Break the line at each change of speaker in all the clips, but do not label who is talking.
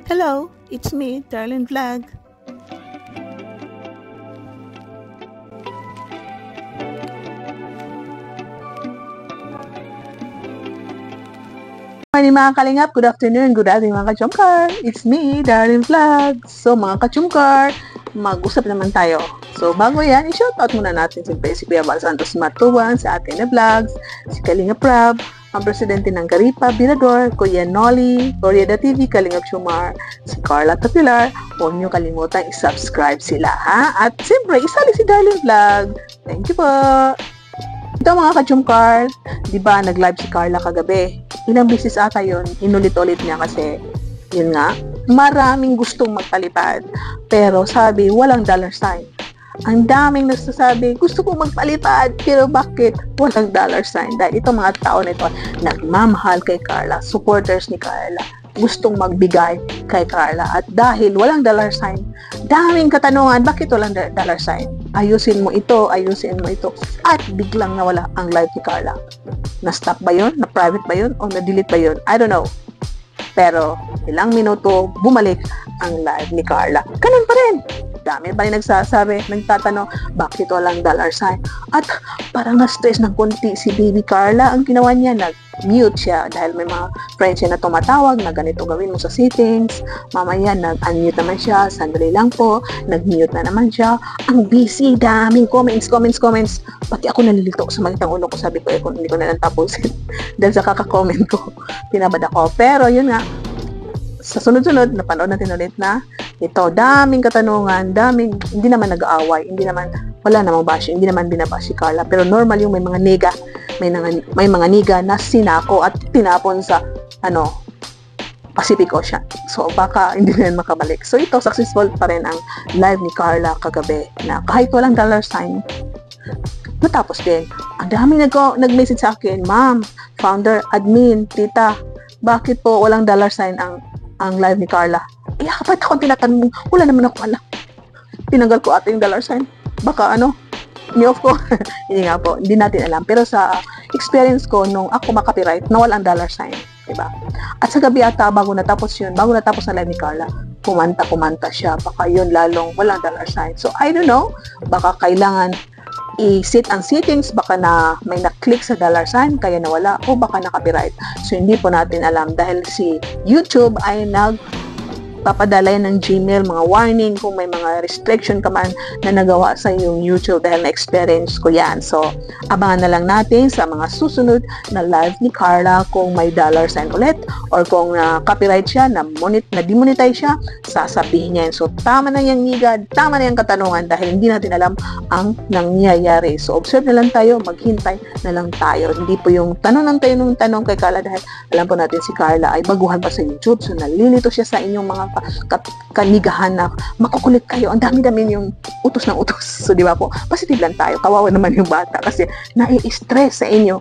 Hello, it's me, Darlene Vlog. Morning mga kalingap, good afternoon, good evening mga kachumkar. It's me, Darlene Vlog. So mga kachumkar, mag-usap naman tayo. So bago yan, i-shoutout muna natin si Kuya Val Santos Matuan, sa atin na vlogs, si Kalinga Prab, ang presidente ng Garipa, Birador, Kuya Nolly, Oriada TV, Kalingap Shumar, si Carla Tapilar. Huwag niyo kalimutan i-subscribe sila, ha? At siyempre, isali si Darlene Vlog. Thank you po. Ito mga kachumkar, di ba nag-live si Carla kagabi? Ilang beses ata yun, inulit-ulit niya kasi, yun nga, maraming gustong magpalipad. Pero sabi, walang dollar sign. Ang daming nagsasabi, gusto ko magpalipad, pero bakit walang dollar sign? Dahil itong mga tao na ito, nagmamahal kay Carla, supporters ni Carla, gustong magbigay kay Carla. At dahil walang dollar sign, daming katanungan, bakit walang dollar sign? Ayusin mo ito, ayusin mo ito. At biglang nawala ang live ni Carla. Na-stop ba yun? Na-private ba yun? O na-delete ba yun? I don't know. Pero ilang minuto, bumalik ang live ni Carla. Ganun pa rin. Dami pa rin nagsasabi, nagtatanong, bakit walang dollar sign? At parang na-stress ng konti si Baby Carla. Ang ginawa niya, nag-mute siya dahil may mga friends siya na tumatawag na ganito gawin mo sa settings. Mamaya, nag-unmute naman siya. Sandali lang po. Nag-mute na naman siya. Ang busy, daming comments. Pati ako nalilito sa magitang ulo ko. Sabi ko, hindi ko na lang tapusin. Dahil sa kaka-comment ko, pinabad ako. Pero yun nga, sa sunod-sunod, napanood natin ulit na ito, daming katanungan, hindi naman nag-aaway, wala namang bashing, hindi naman binabash si Carla. Pero normal yung may mga nega, may mga niga na sinako at tinapon sa, Pacific Ocean. So, baka hindi na yan makabalik. So, ito, successful pa rin ang live ni Carla kagabi na kahit walang dollar sign, natapos din. Ang daming nag-message sa akin, Ma'am, founder, admin, tita, bakit po walang dollar sign ang live ni Carla? Kapag akong tinatanong, wala naman ako alam. Tinanggal ko ata yung dollar sign. Baka ni-off ko. Hindi nga po, hindi natin alam. Pero sa experience ko, nung ako makapiright, nawala ang dollar sign. Diba? At sa gabi ata, bago natapos na live ni Carla, kumanta siya. Baka yun lalong walang dollar sign. So, I don't know. Baka kailangan i-set ang settings, baka may na-click sa dollar sign, kaya nawala, o baka na-copyright. So, hindi po natin alam dahil si YouTube ay papadala ng Gmail, mga warning kung may mga restriction ka man na nagawa sa yung YouTube dahil na-experience ko yan. So, abangan na lang natin sa mga susunod na live ni Carla kung may dollar sign ulit or kung copyright siya, na-demonetize siya, sasabihin niya yan. So, tama na yung nigad, tama na yung katanungan dahil hindi natin alam ang nangyayari. So, observe na lang tayo, maghintay na lang tayo. Hindi po yung tanong kay Carla dahil alam po natin si Carla ay baguhan pa sa YouTube. So, nalilito siya sa inyong mga kanigahan na makukulit kayo. Ang dami-dami yung utos ng utos. So, di ba po? Positive lang tayo. Kawawa naman yung bata kasi nai-stress sa inyong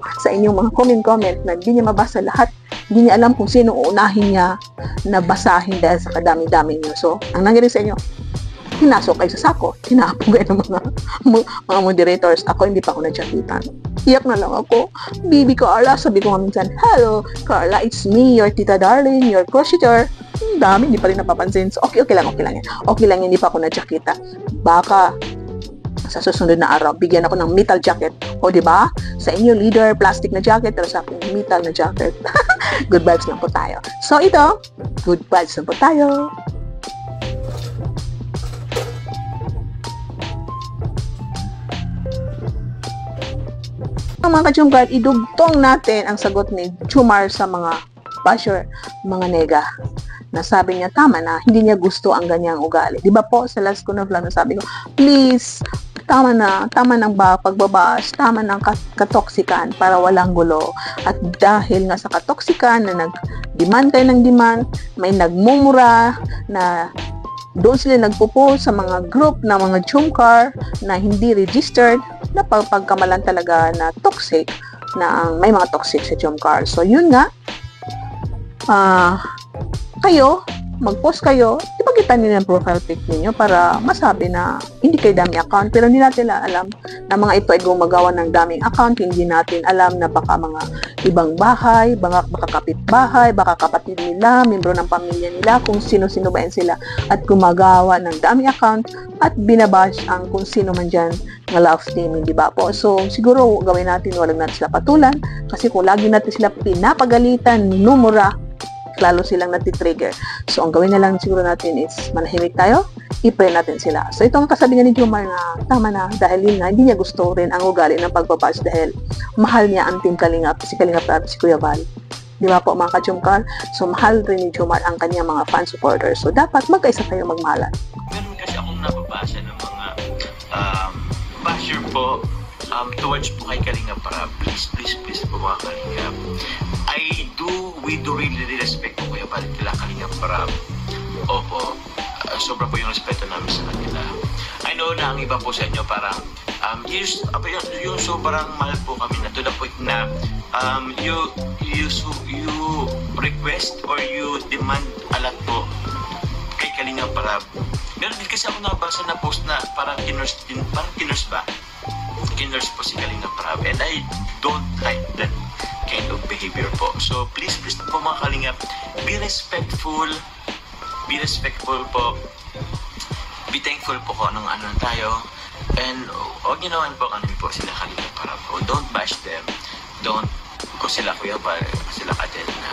mga comment na hindi niya mabasa lahat. Hindi niya alam kung sino uunahin niya na basahin dahil sa kadami-dami niyo. So, ang nangyari sa inyo, hinasok kayo sa sako. Hinapong kayo ng mga moderators. Ako, hindi pa ako nagsakitan. Iyak na lang ako. Baby Carla, sabi ko nga minsan, hello, Carla, it's me, your tita Darlene, your crocketer. Dami, hindi pa rin napapansin. So, okay lang yan. Okay lang yan, hindi pa ako najakita. Baka sa susunod na araw, bigyan ako ng metal jacket. O, di ba? Sa inyo, leader, plastic na jacket, pero sa akin, metal na jacket. Good vibes lang po tayo. So, ito, good vibes lang po tayo. Mga kachumkar, idugtong natin ang sagot ni Chumar sa mga basher, mga nega. Nasabi niya, tama na, hindi niya gusto ang ganyang ugali. Di ba po, sa last ko na vlog, nasabi ko, please, tama ng pagbabash, tama ng katoksikan para walang gulo. At dahil nga sa katoksikan na nag-demand kayo ng demand, may nagmumura na doon sila nagpo-post sa mga group na mga chumkar na hindi registered, na pagkamalan talaga na toxic, na may mga toxic sa chumkar. So, yun nga, kayo, mag-post kayo, ipakita niyo yung profile pic niyo para masabi na hindi kayo dami account, pero hindi natin alam na mga ito ay gumagawa ng daming account, hindi natin alam na baka mga ibang bahay, baka kapitbahay, baka kapatid nila, membro ng pamilya nila, kung sino-sino ba yan sila, at gumagawa ng daming account at binabash ang kung sino man dyan na love team, hindi ba po? So, siguro gawin natin, walang natin sila patulan, kasi kung lagi natin sila pinapagalitan, numura, lalo silang natitrigger. So, ang gawin na lang siguro natin is manahimik tayo, i-pray natin sila. So, ito ang kasabi nga ni Jomar na tama na, dahil yun nga, hindi niya gusto rin ang ugali ng pagbabash dahil mahal niya ang team Kalingap, si Kalingap at si Kuya Val. Di ba po mga ka-Jomcar? So, mahal rin ni Jomar ang kanyang mga fan supporters. So, dapat magkaisa tayo magmahalan.
Ganun kasi akong nababasa ng mga basher po towards po kay Kalingap para please po mga Kalingap. We do really respect po Kuya Val kila Kalingap para opo, sobra po yung respeto namin sa kanila. I know na ang iba po sa inyo parang yung sobrang mahal po kami na to the point na you request or you demand a lot po kay Kalingap para meron din kasi ako nabasa na post na parang kinurse ba? Kinurse po si Kalingap Rab, and I don't like that kind of behavior po. So please po mga Kalingap, be respectful po, be thankful po kung anong tayo, and huwag nyo naman po kanin po sila Kalingap Rab po. Don't bash them, don't kung sila Kuya Val, sila Kadelina,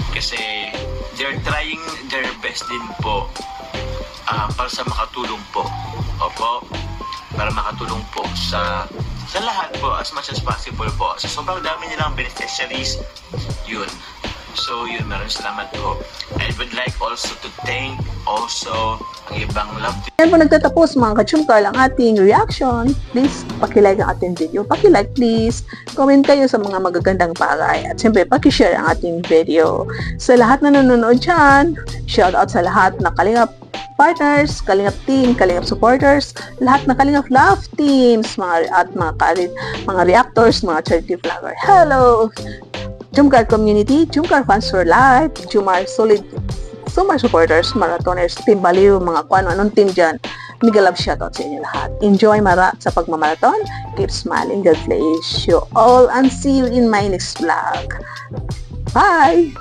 kasi they're trying their best din po para sa makatulong po. Opo, para makatulong po sa lahat po as much as possible po. So sobrang dami nilang beneficiaries yun. So yun, maraming salamat po. I would like also to thank also ang ibang love team.
Yan po nagtatapos mga ka-Jomcar ang ating reaction. Please, pakilike ang ating video. Pakilike please. Comment kayo sa mga magagandang bagay. At siyempre, pakishare ang ating video. Sa lahat na nanonood dyan, shout out sa lahat na Kalingap partners, Kalingap team, Kalingap supporters, lahat na Kalingap love teams, mga reactors, mga charity vlogger. Hello! Jomcar community, Jomcar fans for life, Jomcar solid, Jomcar supporters, marathoners, team baliw, mga kung anong team dyan. Mega love shoutout sa inyo lahat. Enjoy sa pagmamarathon. Keep smiling. God bless you all and see you in my next vlog. Bye!